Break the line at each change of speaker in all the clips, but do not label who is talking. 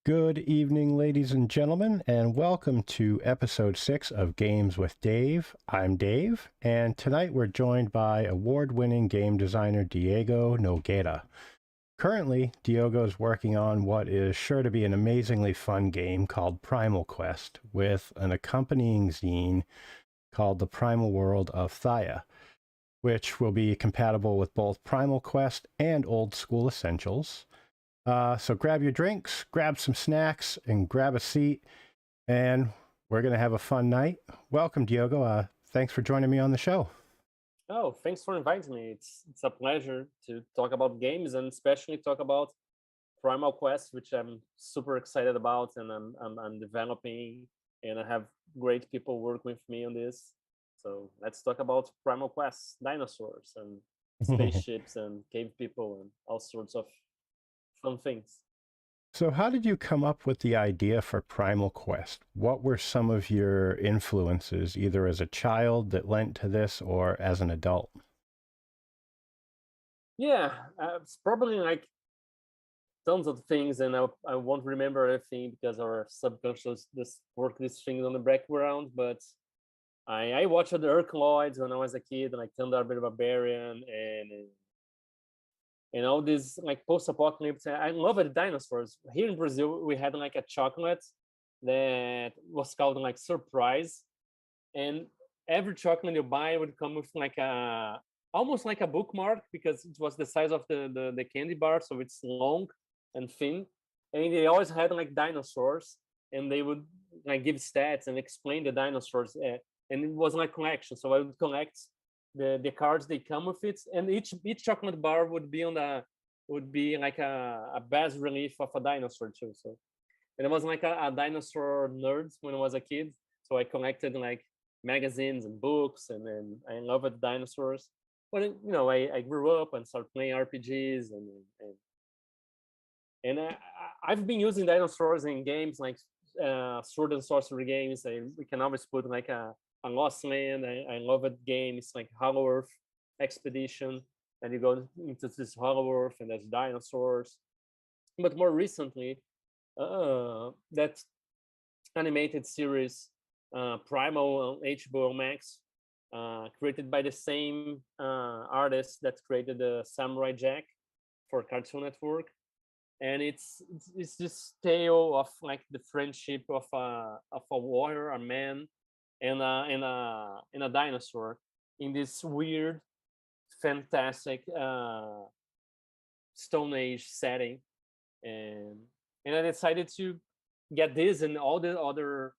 Good evening, ladies and gentlemen, and welcome to episode 6 of Games with Dave. I'm Dave, and tonight we're joined by award-winning game designer Diogo Nogueira. Currently, Diogo is working on what is sure to be an amazingly fun game called Primal Quest, with an accompanying zine called The Primal World of Thaia, which will be compatible with both Primal Quest and Old School Essentials. So grab your drinks, grab some snacks, and grab a seat, and we're going to have a fun night. Welcome, Diogo. Thanks for joining me on the show.
Oh, thanks for inviting me. It's a pleasure to talk about games and especially talk about Primal Quest, which I'm super excited about, and I'm developing, and I have great people working with me on this. So let's talk about Primal Quest, dinosaurs and spaceships and cave people and all sorts of fun things.
So how did you come up with the idea for Primal Quest? What were some of your influences, either as a child that lent to this or as an adult?
Yeah, it's probably like tons of things, and I won't remember everything because our subconscious just work these things on the background. But I watched the Urkloids when I was a kid, like Thunder Barbarian and all these like post-apocalypse. I love the dinosaurs. Here in Brazil, we had like a chocolate that was called like Surprise, and every chocolate you buy would come with like a almost like a bookmark because it was the size of the candy bar, so it's long and thin, and they always had like dinosaurs, and they would like give stats and explain the dinosaurs, and it was like collection. So I would collect the cards they come with it, and each chocolate bar would be on the would be like a bas relief of a dinosaur too. So and I was like a dinosaur nerd when I was a kid, so I collected like magazines and books, and then I loved dinosaurs. But I grew up and started playing RPGs, and I've been using dinosaurs in games like sword and sorcery games. We can always put like a Lost Land. I love it game. It's like Hollow Earth expedition, and you go into this Hollow Earth, and there's dinosaurs. But more recently, that animated series Primal on HBO Max, created by the same artist that created the Samurai Jack for Cartoon Network, and it's this tale of like the friendship of a warrior, a man, and a dinosaur in this weird, fantastic Stone Age setting, and I decided to get this and all the other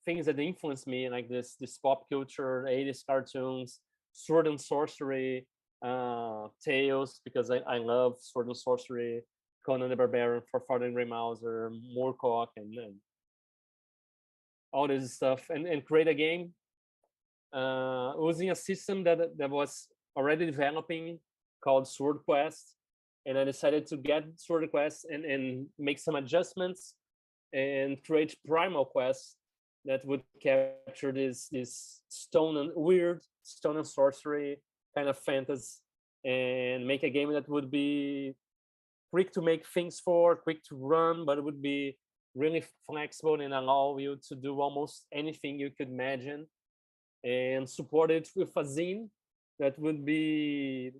things that influenced me, like this pop culture, 80s cartoons, sword and sorcery, tales, because I love sword and sorcery, Conan the Barbarian, for Father and Grey Mouser, Moorcock, and all this stuff, and create a game using a system that was already developing called Sword Quest, and I decided to get Sword Quest and make some adjustments and create Primal Quest that would capture this weird stone and sorcery kind of fantasy, and make a game that would be quick to make things for, quick to run, but it would be really flexible and allow you to do almost anything you could imagine, and support it with a zine that would be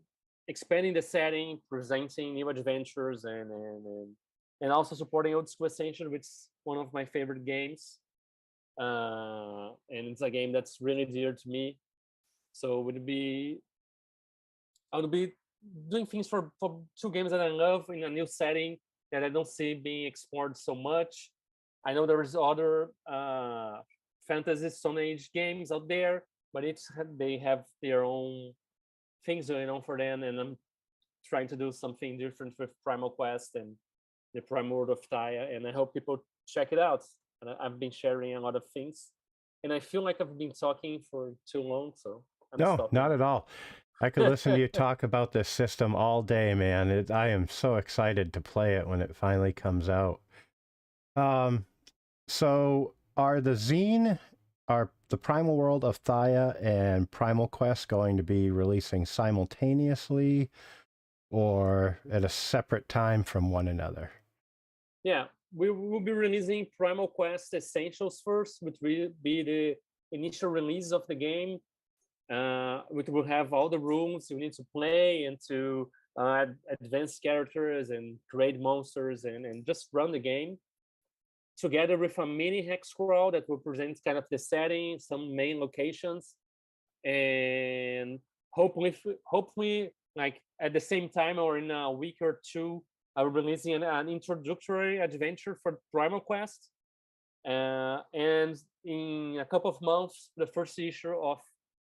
expanding the setting, presenting new adventures, and also supporting Old School Ascension, which is one of my favorite games. And it's a game that's really dear to me. So I would be doing things for two games that I love in a new setting that I don't see being explored so much. I know there's other fantasy Stone Age games out there, but they have their own things going on for them, and I'm trying to do something different with Primal Quest and the Primal World of Thaia, and I hope people check it out. And I've been sharing a lot of things, and I feel like I've been talking for too long, so I'm
No,
stopping
not at all. I could listen to
now.
you talk about this system all day, man. I am so excited to play it when it finally comes out. Um, so are the Primal World of Thaia and Primal Quest going to be releasing simultaneously? or at a separate time from one another?
Yeah, we will be releasing Primal Quest Essentials first, which will be the initial release of the game, which will have all the rooms you need to play and to advance characters and create monsters and just run the game, together with a mini hex crawl that will present kind of the setting, some main locations, and hopefully like at the same time or in a week or two, I'm releasing an introductory adventure for Primal Quest, and in a couple of months, the first issue of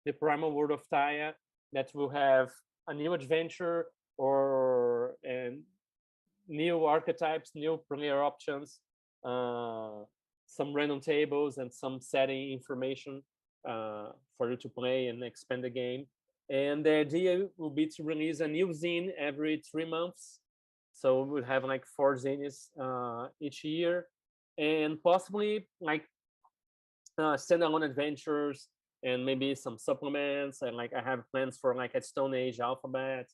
the Primal World of Thaia, that will have a new adventure or and new archetypes, new player options, uh, some random tables, and some setting information for you to play and expand the game. And the idea will be to release a new zine every 3 months. So we'll have like 4 zines each year, and possibly like standalone adventures and maybe some supplements. And like I have plans for like a Stone Age alphabet.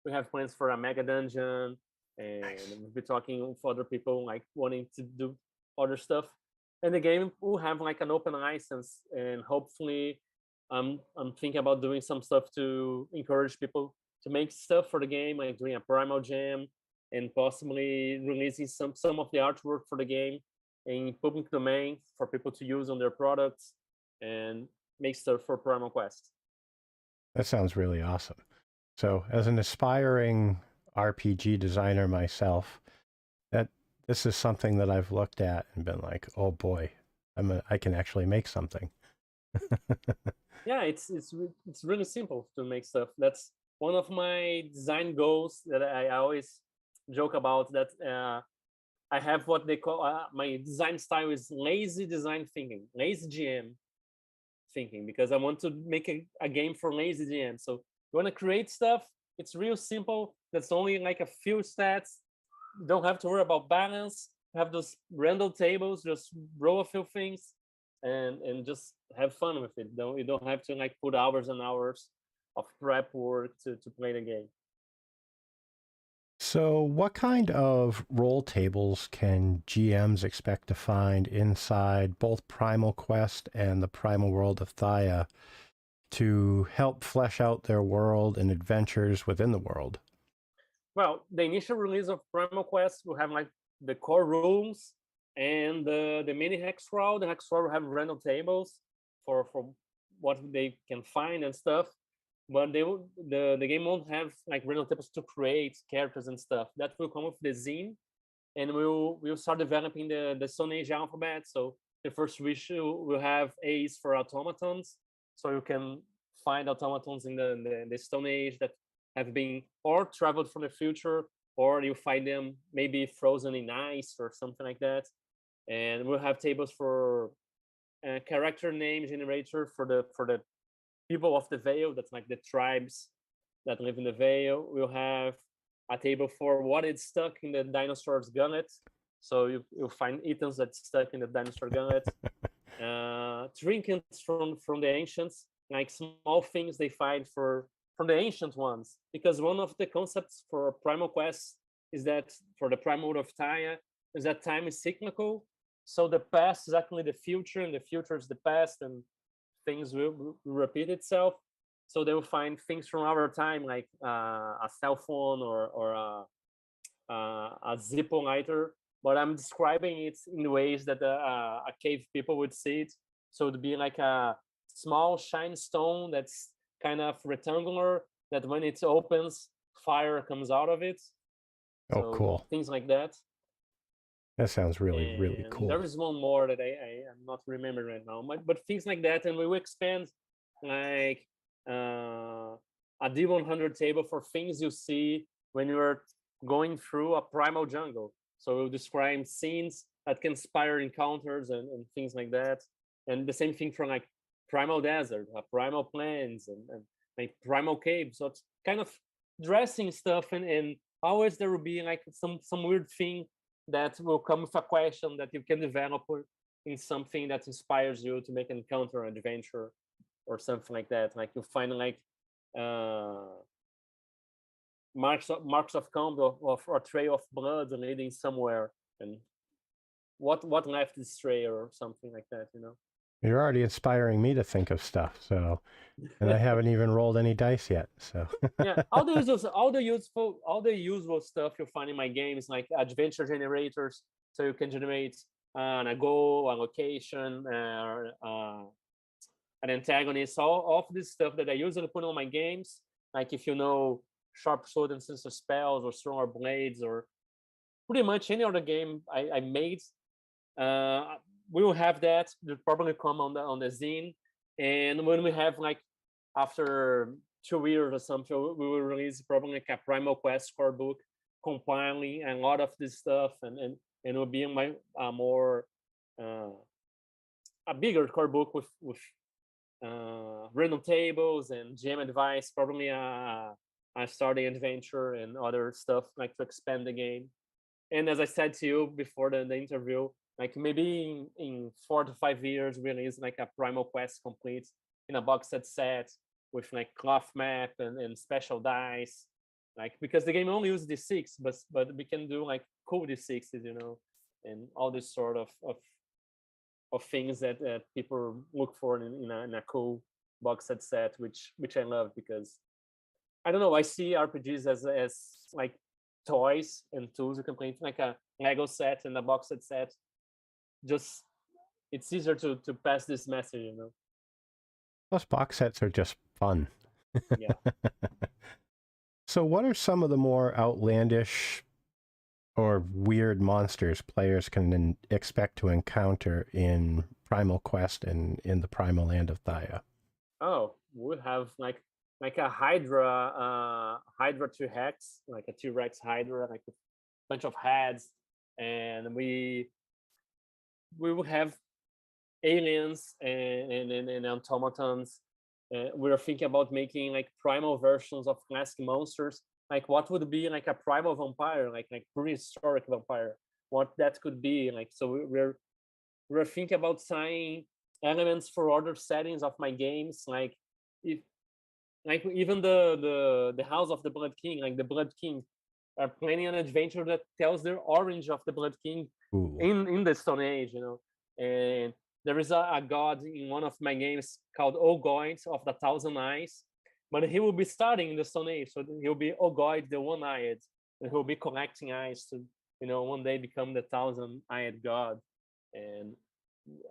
We have plans for a mega dungeon, and
Nice.
we'll be talking with other people like wanting to do other stuff. And the game will have like an open license, and hopefully, I'm thinking about doing some stuff to encourage people to make stuff for the game, like doing a primal jam, and possibly releasing some of the artwork for the game in public domain for people to use on their products and make stuff for Primal Quest.
That sounds really awesome. So, as an aspiring RPG designer myself, that this is something that I've looked at and been like, oh boy, I can actually make something.
Yeah, it's really simple to make stuff. That's one of my design goals that I always joke about. That I have what they call my design style is lazy design thinking, lazy GM thinking, because I want to make a game for lazy GM. So you want to create stuff, it's real simple. That's only like a few stats. You don't have to worry about balance. Have those random tables, just roll a few things, and just have fun with it. You don't have to like put hours and hours of prep work to play the game.
So, what kind of role tables can GMs expect to find inside both Primal Quest and the Primal World of Thaia to help flesh out their world and adventures within the world?
Well, the initial release of Primal Quest will have like the core rules and the mini hex crawl. The hex crawl will have random tables for what they can find and stuff. But the game won't have like random tables to create characters and stuff. That will come with the zine, and we'll start developing the Stone Age alphabet. So the first issue will have A's for automatons, so you can find automatons in the Stone Age that have been or traveled from the future, or you find them maybe frozen in ice or something like that. And we'll have tables for character name generator for the people of the Vale. That's like the tribes that live in the Vale. We'll have a table for what is stuck in the dinosaur's gullet. So you'll find items that's stuck in the dinosaur gullet. Trinkets from the ancients, like small things they find from the ancient ones. Because one of the concepts for Primal Quest is that for the Primal of Thaia is that time is cyclical. So the past is actually the future, and the future is the past, and things will repeat itself. So they will find things from our time, like a cell phone or a Zippo lighter. But I'm describing it in ways that a cave people would see it. So it'd be like a small shine stone that's kind of rectangular, that when it opens, fire comes out of it.
Oh,
So
cool.
things like that.
That sounds really, really
And there
cool.
is one more that I am not remembering right now, but things like that. And we will expand like a D100 table for things you see when you're going through a primal jungle. So we'll describe scenes that can inspire encounters and things like that. And the same thing for like primal desert, primal plains, and like primal caves. So it's kind of dressing stuff, and always there will be like some weird thing that will come with a question that you can develop in something that inspires you to make an encounter, an adventure, or something like that. Like you find like uh, marks of combat or trail of blood leading somewhere, and what left this trail or something like that,
You're already inspiring me to think of stuff. So, and I haven't even rolled any dice yet. So,
Yeah, all the useful stuff you find in my games, like adventure generators, so you can generate a goal, a location, an antagonist, all of this stuff that I usually put on my games. Like if you know sharp sword and sensor spells or stronger blades or pretty much any other game I made, uh, we will have that. They'll probably come on the zine, and when we have like after 2 years or something, we will release probably like a Primal Quest core book compiling a lot of this stuff, and it will be my more uh, a bigger core book with random tables and gem advice, probably a starting adventure and other stuff like to expand the game. And as I said to you before the interview, like maybe in 4 to 5 years, release like a Primal Quest complete in a box set with like cloth map and special dice. Like because the game only uses D6, but we can do like cool D6s, and all this sort of things that people look for in a cool box set, which I love because I don't know. I see RPGs as like toys and tools you can play like a Lego set and a box set. Just it's easier to pass this message.
plus box sets are just fun.
Yeah.
So, what are some of the more outlandish or weird monsters players can expect to encounter in Primal Quest and in the Primal Land of Thaia?
Oh, we have like a Hydra T-Rex, like a T-Rex Hydra, like a bunch of heads, and we will have aliens and automatons. We're thinking about making like primal versions of classic monsters. Like what would be like a primal vampire, like prehistoric vampire? What that could be like? So we're thinking about tying elements for other settings of my games, like if like even the House of the Blood King, like the Blood King, are planning an adventure that tells the origin of the Blood King
Ooh.
in the Stone Age. And there is a god in one of my games called Ogoid of the Thousand Eyes, but he will be starting in the Stone Age, so he'll be Ogoid the One-Eyed, and he'll be collecting eyes to one day become the Thousand-Eyed god. And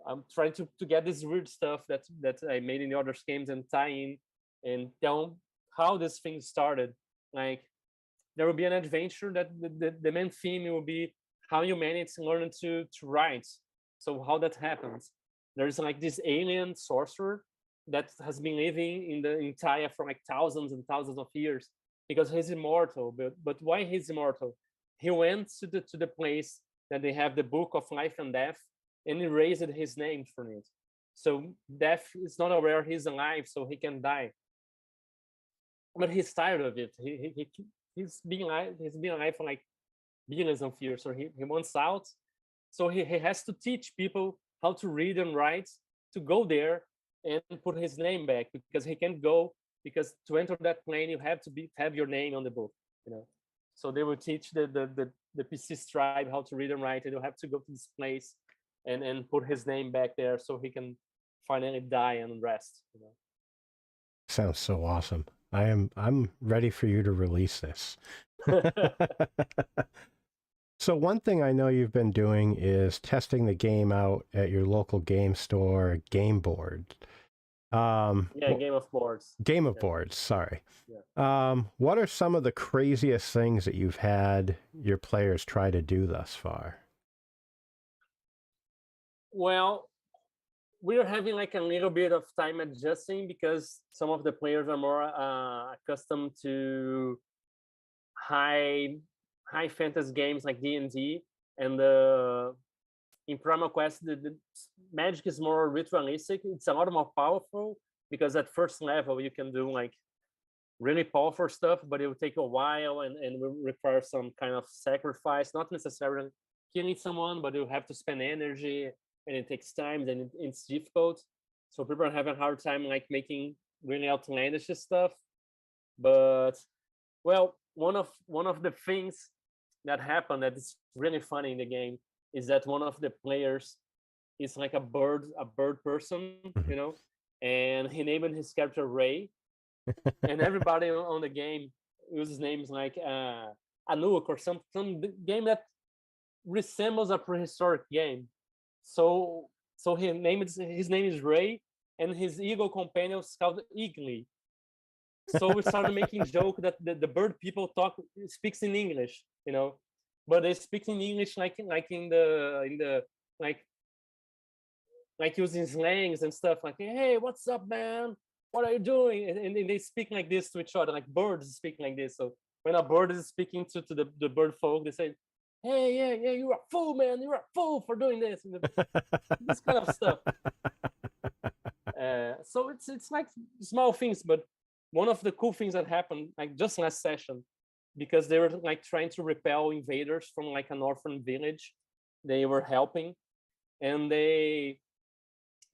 I'm trying to get this weird stuff that I made in the other games and tie in and tell how this thing started. Like there will be an adventure that the main theme will be how humanity learned to write. So how that happens. There's like this alien sorcerer that has been living in the Thaia for like thousands and thousands of years because he's immortal. But why he's immortal? He went to the place that they have the book of life and death and erased his name from it. So death is not aware he's alive, so he can die. But he's tired of it. He's been alive for like billions of years, so he wants out. So he has to teach people how to read and write to go there and put his name back because he can't go because to enter that plane you have to have your name on the book. So they will teach the PC tribe how to read and write, and you have to go to this place and put his name back there so he can finally die and rest.
Sounds so awesome. I'm ready for you to release this. So one thing I know you've been doing is testing the game out at your local game store, Game Board.
Yeah, Game of Boards.
Game of Boards, sorry.
Yeah.
What are some of the craziest things that you've had your players try to do thus far?
Well, we're having like a little bit of time adjusting because some of the players are more accustomed to high fantasy games like D&D, and in Primal Quest the magic is more ritualistic. It's a lot more powerful because at first level you can do like really powerful stuff, but it will take a while and will require some kind of sacrifice, not necessarily killing someone, but you have to spend energy and it takes time and it's difficult. So people are having a hard time like making really outlandish stuff. But well, one of the things that happened that is really funny in the game is that one of the players is like a bird person,
Mhm.
and he named his character Ray, and everybody on the game uses names like Anuk or some game that resembles a prehistoric game. So his name is Ray, and his eagle companion is called Igly. So we started making joke that the bird people speaks in English, but they speak in English like in the like like using slangs and stuff like, hey, what's up, man, what are you doing, and they speak like this to each other, like birds speak like this. So when a bird is speaking to the bird folk, they say, hey, yeah, you're a fool, man, you're a fool for doing this, and this kind of stuff. So it's like small things, but one of the cool things that happened like just last session, because they were like trying to repel invaders from like an orphan village they were helping, and they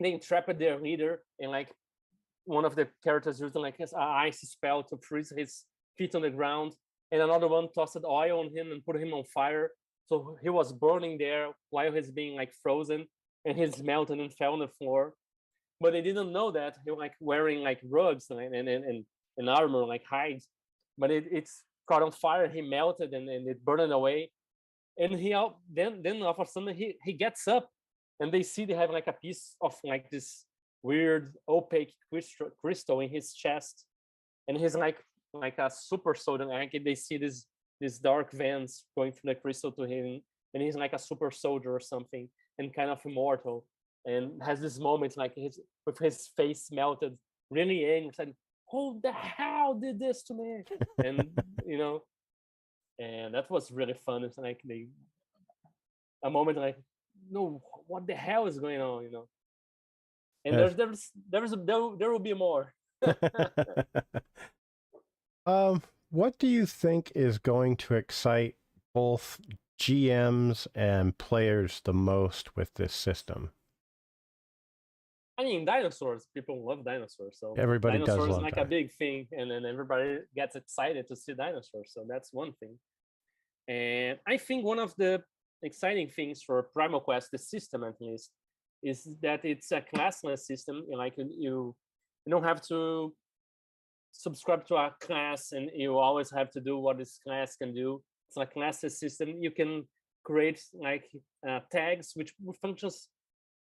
entrapped their leader, and like one of the characters used like his ice spell to freeze his feet on the ground, and another one tossed oil on him and put him on fire. So he was burning there while he's being like frozen, and he's melted and fell on the floor. But they didn't know that he was like wearing like rugs and armor like hides. But it's caught on fire. He melted and it burned away. And then all of a sudden he gets up, and they see they have like a piece of like this weird opaque crystal in his chest, and he's like a super soldier. Like they see this dark veins going through the crystal to him, and he's like a super soldier or something, and kind of immortal, and has this moment like with his face melted, really angry, saying, "Who the hell did this to me?" And you know, and that was really fun. It's like a moment like, no, what the hell is going on, And
Yes.
there will be more.
What do you think is going to excite both GMs and players the most with this system?
I mean, dinosaurs. People love dinosaurs, so
Everybody does
dinosaurs is
love
like a
that.
big thing, and then everybody gets excited to see dinosaurs. So that's one thing. And I think one of the exciting things for Primal Quest, the system at least, is that it's a classless system. Like you don't have to subscribe to a class, and you always have to do what this class can do. It's a classless system. You can create like tags which functions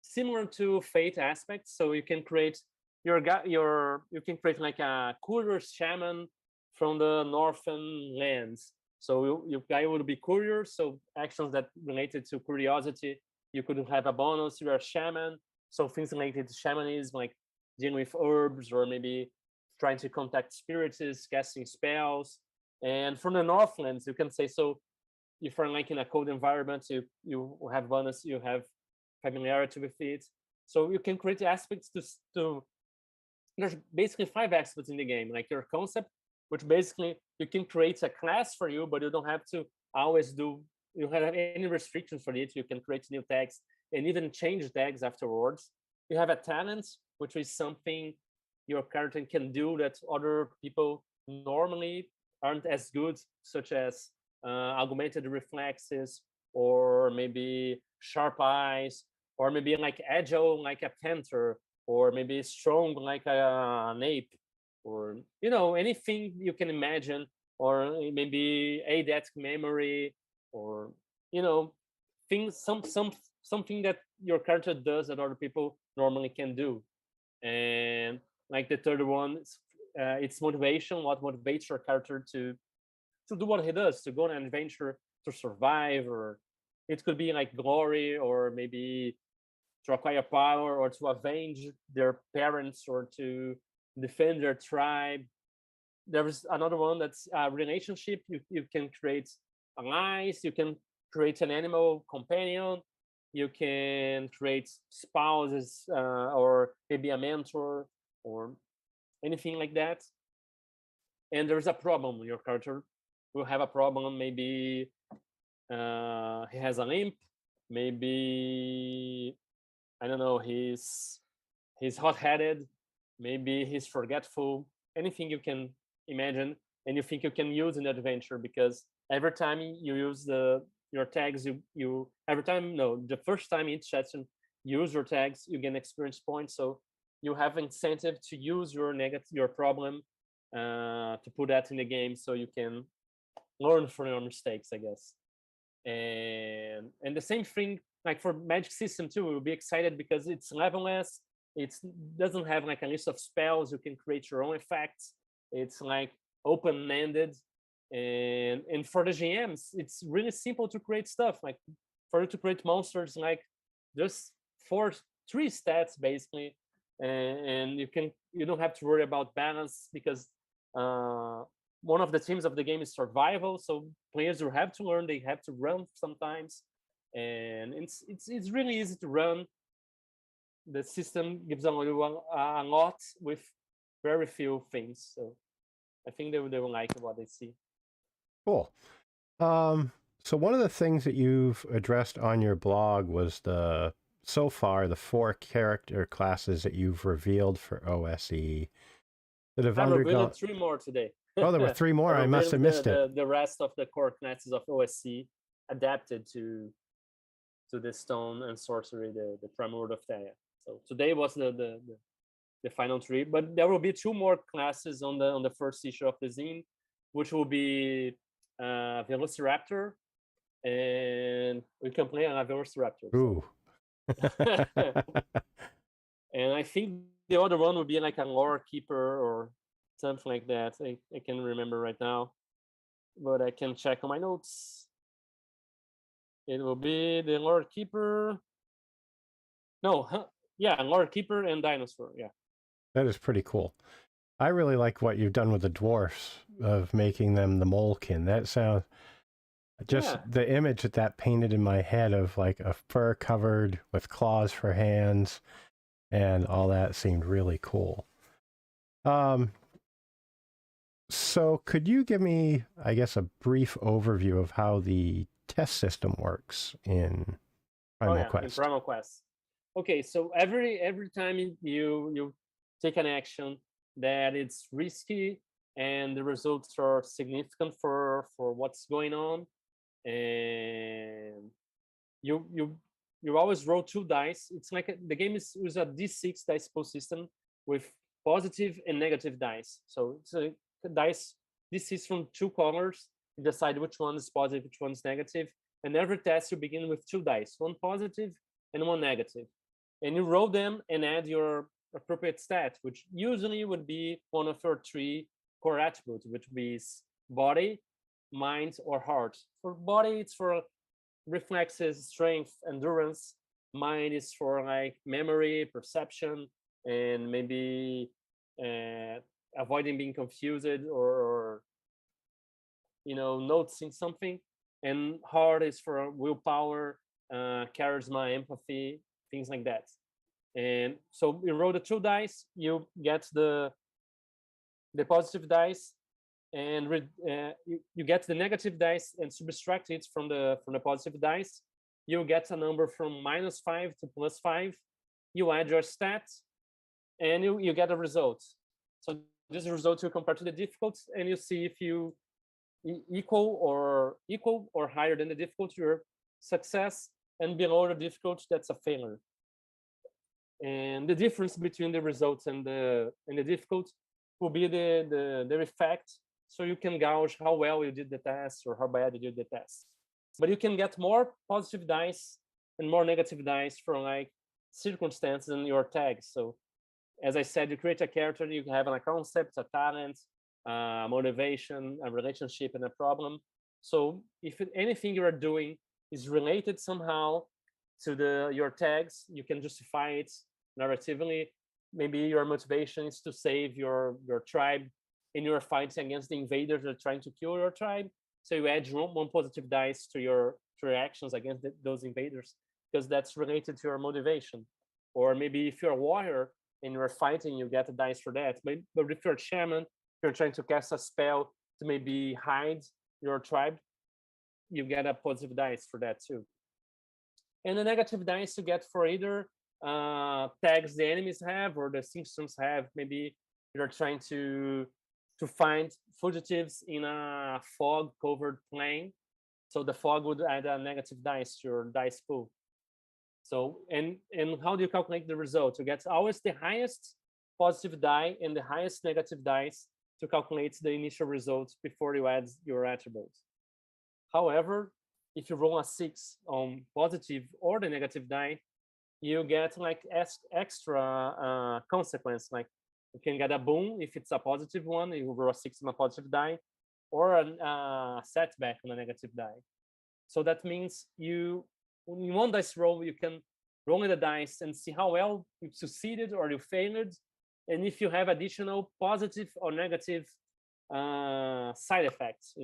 similar to fate aspects. So you can create you can create like a courier shaman from the northern lands. So your guy would be courier, so actions that related to curiosity, you could have a bonus. You're a shaman, so things related to shamanism, like dealing with herbs or maybe trying to contact spirits, casting spells. And from the northlands, you can say, so if you're like in a cold environment, you have bonus, you have familiarity with it. So you can create aspects to there's basically 5 aspects in the game, like your concept, which basically you can create a class for you, but you don't have to always do, you don't have any restrictions for it. You can create new tags and even change tags afterwards. You have a talent, which is something your character can do that other people normally aren't as good, such as augmented reflexes, or maybe sharp eyes, or maybe like agile like a panther, or maybe strong like an ape, or anything you can imagine, or maybe eidetic memory, or you know things something that your character does that other people normally can do. And like the third one, it's motivation. What motivates your character to do what he does, to go on an adventure, to survive, or it could be like glory, or maybe to acquire power, or to avenge their parents, or to defend their tribe. There's another one that's a relationship. You can create allies, you can create an animal companion, you can create spouses, or maybe a mentor, or anything like that. And there's a problem. Your character will have a problem. Maybe he has a limp. Maybe, I don't know, he's hot-headed. Maybe he's forgetful. Anything you can imagine. and you think you can use in the adventure, because every time you use your tags, you every time no the first time each session you use your tags, you gain experience points. So you have incentive to use your problem to put that in the game, so you can learn from your mistakes, I guess. And the same thing like for magic system too. We'll be excited because it's levelless. It doesn't have like a list of spells. You can create your own effects. It's like open-ended, and for the GMs, it's really simple to create stuff. Like for you to create monsters, like just three stats basically, and you don't have to worry about balance, because one of the themes of the game is survival. So players will have to learn. They have to run sometimes, and it's really easy to run. The system gives a lot with very few things. So I think they will like what they see.
Cool. So one of the things that you've addressed on your blog was so far the 4 character classes that you've revealed for OSE that have
I
undergone.
revealed 3 more today.
Oh, there were 3 more. I must have missed it.
The rest of the core classes of OSE adapted to the stone and sorcery, the Primal Word of Thaia. So today was the final 3, but there will be 2 more classes on the first issue of the zine, which will be Velociraptor, and we can play on a Velociraptor.
Ooh.
And I think the other one would be like a lore keeper or something like that. I can't remember right now, but I can check on my notes. It will be the lore keeper. No, yeah, lore keeper and dinosaur. Yeah,
that is pretty cool. I really like what you've done with the dwarfs of making them the molekin. That sounds just the image that painted in my head of like a fur covered with claws for hands and all that seemed really cool. So could you give me, I guess, a brief overview of how the test system works in Primal Quest?
In Primal Quest. Okay, so every time you take an action that it's risky and the results are significant for what's going on, and you always roll 2 dice. It's like the game is a D6 dice pool system with positive and negative dice. So it's a dice D6 from 2 colors. You decide which one is positive, which one is negative, and every test you begin with 2 dice, 1 positive and 1 negative, and you roll them and add your appropriate stat, which usually would be one of your 3 core attributes, which is body, mind, or heart. For body, it's for reflexes, strength, endurance. Mind is for like memory, perception, and maybe avoiding being confused or noticing something. And heart is for willpower, charisma, empathy, things like that. And so you roll the 2 dice, you get the positive dice, and you get the negative dice and subtract it from the positive dice. You get a number from -5 to +5. You add your stats, and you get a result. So this result you compare to the difficulty, and you see if you equal or higher than the difficulty, your success, and below the difficulty, that's a failure. And the difference between the results and the difficulty will be the effect. So you can gauge how well you did the test or how bad you did the test. But you can get more positive dice and more negative dice from like circumstances in your tags. So as I said, you create a character, you have a concept, a talent, motivation, a relationship, and a problem. So if anything you are doing is related somehow to your tags, you can justify it narratively. Maybe your motivation is to save your tribe in your fights against the invaders that are trying to kill your tribe. So you add 1 positive dice to your actions against those invaders, because that's related to your motivation. Or maybe if you're a warrior and you're fighting, you get a dice for that. But if you're a shaman, if you're trying to cast a spell to maybe hide your tribe, you get a positive dice for that too. And the negative dice you get for either tags the enemies have or the systems have. Maybe you're trying to to find fugitives in a fog-covered plane. So the fog would add a negative dice to your dice pool. So and how do you calculate the result? You get always the highest positive die and the highest negative dice to calculate the initial results before you add your attributes. However, if you roll a 6 on positive or the negative die, you get like extra consequence. Like you can get a boon if it's a positive one, you roll a 6 on a positive die, or a setback on a negative die. So that means you, in one dice roll, you can roll the dice and see how well you succeeded or you failed, and if you have additional positive or negative side effects,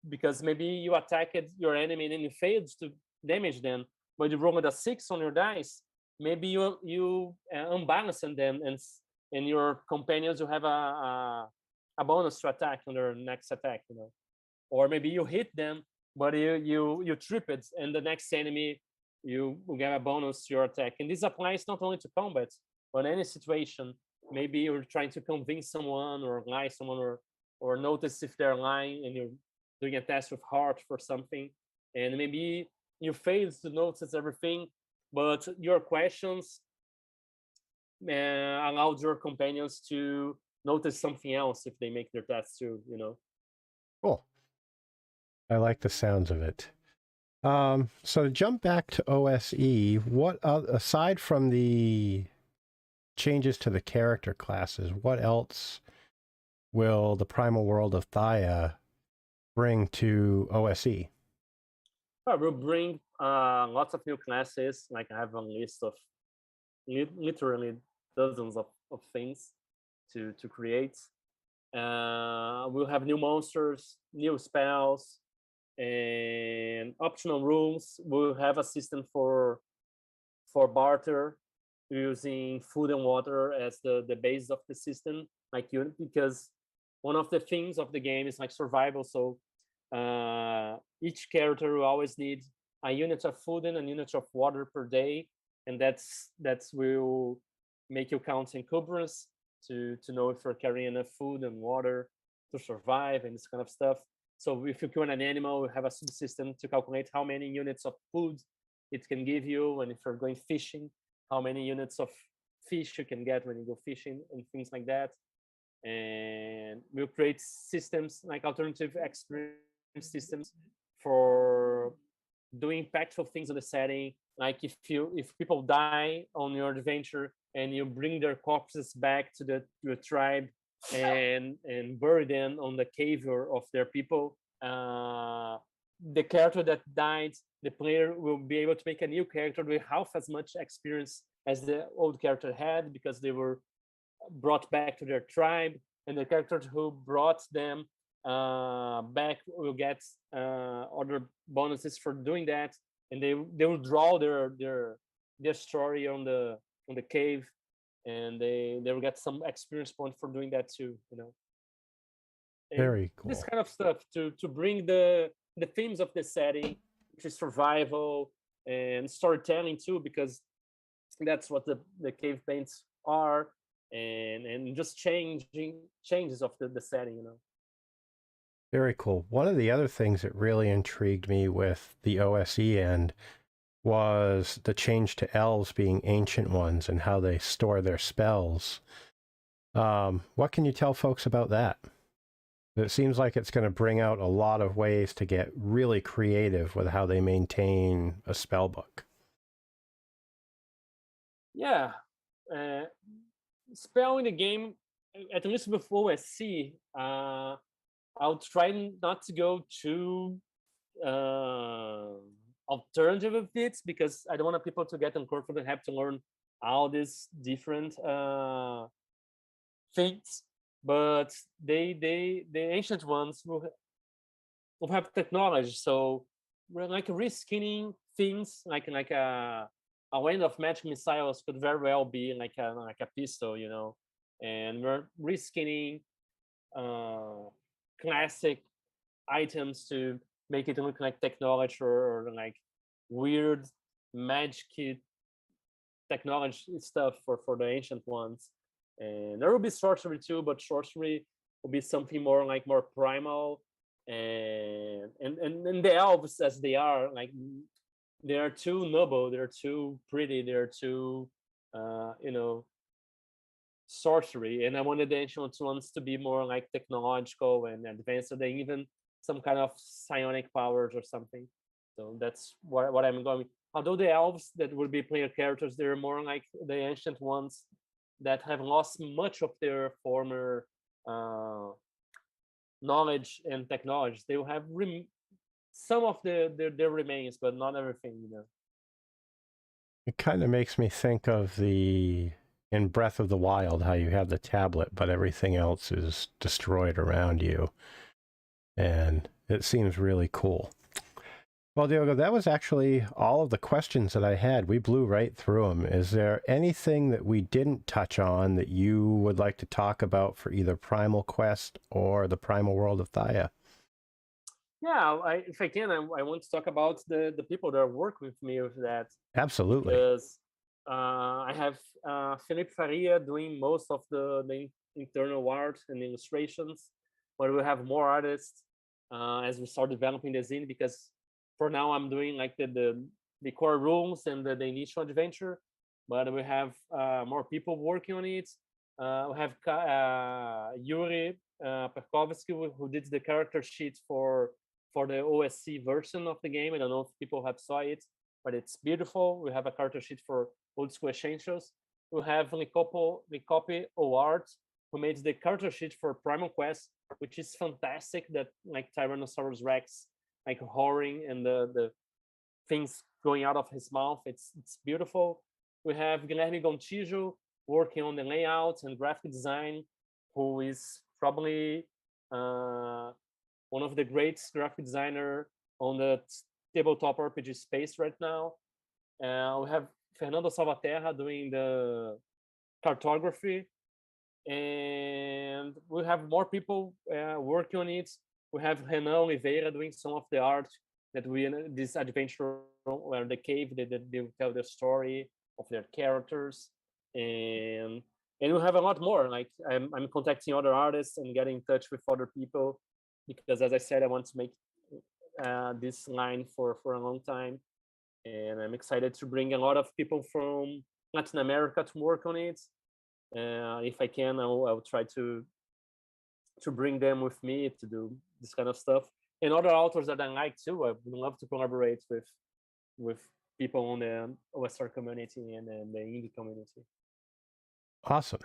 because maybe you attacked your enemy and you failed to damage them, but you rolled a 6 on your dice. Maybe you unbalance them, and your companions will have a bonus to attack on their next attack, or maybe you hit them, but you trip it, and the next enemy you will get a bonus to your attack. And this applies not only to combat, but any situation. Maybe you're trying to convince someone or lie someone, or notice if they're lying, and you're doing a test with heart for something, and maybe you fail to notice everything, but your questions allowed your companions to notice something else if they make their test too.
Cool. I like the sounds of it. So to jump back to OSE, what aside from the changes to the character classes, what else will the Primal World of Thaia bring to OSE?
We'll bring lots of new classes. Like I have a list of literally dozens of things to create. We'll have new monsters, new spells, and optional rooms. We'll have a system for barter, using food and water as the base of the system, because one of the things of the game is like survival. So each character will always need a unit of food and a unit of water per day, and that's will make you count encumbrance to know if you're carrying enough food and water to survive and this kind of stuff. So if you kill an animal, we have a subsystem to calculate how many units of food it can give you, and if you're going fishing, how many units of fish you can get when you go fishing, and things like that. And we'll create systems like alternative experience systems for doing impactful things in the setting. Like if people die on your adventure and you bring their corpses back to the tribe and bury them on the cave of their people, the character that died, the player will be able to make a new character with half as much experience as the old character had, because they were brought back to their tribe, and the characters who brought them back will get other bonuses for doing that, and they will draw their story on the cave, and they will get some experience point for doing that too. And
very cool.
This kind of stuff to bring the themes of the setting, which is survival and storytelling too, because that's what the cave paints are, and just changes of the setting.
Very cool. One of the other things that really intrigued me with the OSE end was the change to elves being ancient ones and how they store their spells. What can you tell folks about that? It seems like it's going to bring out a lot of ways to get really creative with how they maintain a spell book.
Yeah. Spell in the game, at least with OSC, I'll try not to go too alternative with it, because I don't want people to get uncomfortable and have to learn all these different things. But the ancient ones will have technology, so we're like reskinning things, like a wind of magic missiles could very well be like a pistol, and we're reskinning classic items to make it look like technology, or like weird magic technology stuff for the ancient ones. And there will be sorcery too, but sorcery will be something more primal, and the elves as they are, like they are too noble, they're too pretty, they're too sorcery, and I wanted the ancient ones to be more like technological and advanced, so they even some kind of psionic powers or something. So that's what I'm going. Although the elves that will be player characters, they're more like the ancient ones that have lost much of their former uh, knowledge and technology. They will have some of their remains, but not everything.
It kind of makes me think of in Breath of the Wild, how you have the tablet, but everything else is destroyed around you. And it seems really cool. Well, Diogo, that was actually all of the questions that I had. We blew right through them. Is there anything that we didn't touch on that you would like to talk about for either Primal Quest or the Primal World of Thaia?
Yeah, if I can, I want to talk about the people that work with me with that.
Absolutely.
Because I have Felipe Faria doing most of the internal art and illustrations, but we have more artists as we start developing the zine. Because for now I'm doing like the core rules and the initial adventure, but we have more people working on it. We have Yuri Perkovsky, who did the character sheet for the OSC version of the game. I don't know if people have saw it, but it's beautiful. We have a character sheet for Old School Essentials. We have Licopi Owart, who made the character sheet for Primal Quest, which is fantastic. That like Tyrannosaurus Rex, like roaring and the things going out of his mouth. It's beautiful. We have Guilherme Gontijo working on the layout and graphic design, who is probably one of the great graphic designer on the tabletop RPG space right now. We have Fernando Salvaterra doing the cartography, and we have more people working on it. We have Renan Oliveira doing some of the art that we in this adventure where the cave they will tell the story of their characters, and we have a lot more. Like I'm contacting other artists and getting in touch with other people, because as I said, I want to make this line for a long time, and I'm excited to bring a lot of people from Latin America to work on it. If I can, I'll try to bring them with me to do this kind of stuff, and other authors that I like too. I would love to collaborate with people on the OSR community and the indie community.
Awesome.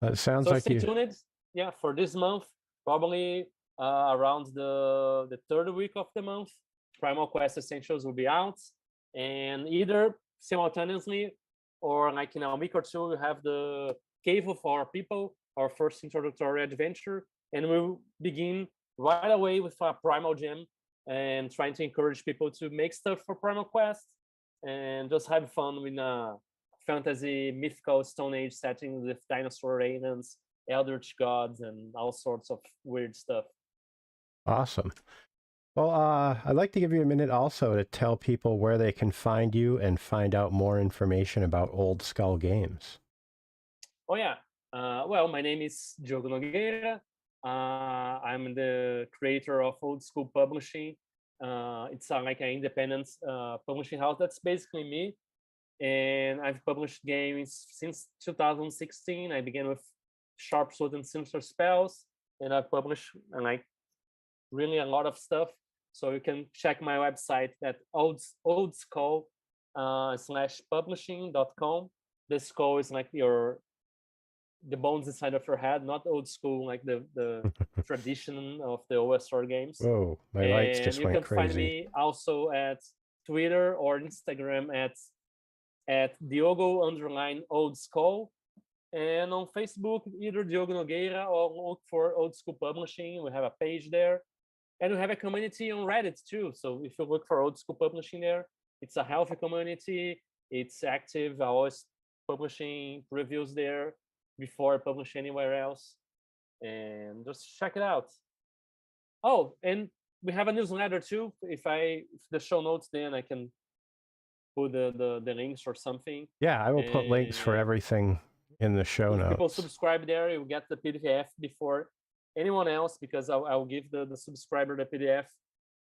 It sounds
So
like
stay tuned. Yeah, for this month, probably around the third week of the month, Primal Quest Essentials will be out, and either simultaneously or like in a week or two, we have the Cave of Our People, our first introductory adventure, and we'll begin right away with a Primal Gem and trying to encourage people to make stuff for Primal Quest and just have fun with a fantasy, mythical Stone Age setting with dinosaur aliens, eldritch gods, and all sorts of weird stuff.
Awesome. Well, I'd like to give you a minute also to tell people where they can find you and find out more information about Old Skull Games.
Oh yeah. Well, my name is Diogo Nogueira. I'm the creator of Old School Publishing. It's like an independent publishing house. That's basically me. And I've published games since 2016. I began with Sharp Sword and Sinister Spells, and I've published like really a lot of stuff. So you can check my website at oldskull /publishing.com. The skull is like the bones inside of your head, not old school like the tradition of the OSR games.
Whoa, my lights just went crazy.
You can find me also at Twitter or Instagram at Diogo_Old Skull, and on Facebook either Diogo Nogueira or look for Old School Publishing. We have a page there, and we have a community on Reddit too. So if you look for Old School Publishing there, it's a healthy community. It's active. I always publishing reviews there before I publish anywhere else, and just check it out. Oh, and we have a newsletter too. If the show notes, then I can put the links or something.
Yeah, I will put links for everything in the show notes.
People subscribe there, you get the PDF before anyone else, because I'll give the subscriber the PDF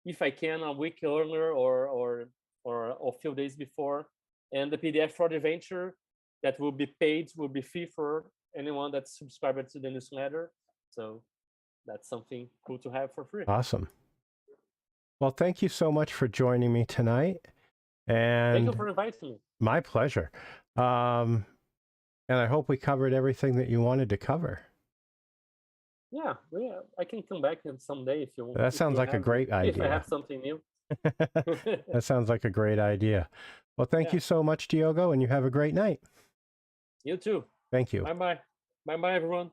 if I can a week earlier or a few days before. And the PDF for the adventure that will be paid will be free for anyone that's subscribed to the newsletter. So that's something cool to have for free.
Awesome. Well, thank you so much for joining me tonight. And
thank you for inviting me.
My pleasure. And I hope we covered everything that you wanted to cover.
Yeah, I can come back someday if you want.
That sounds like a great idea.
If I have something new.
That sounds like a great idea. Well, thank you so much, Diogo, and you have a great night.
You too.
Thank you.
Bye-bye. Bye-bye, everyone.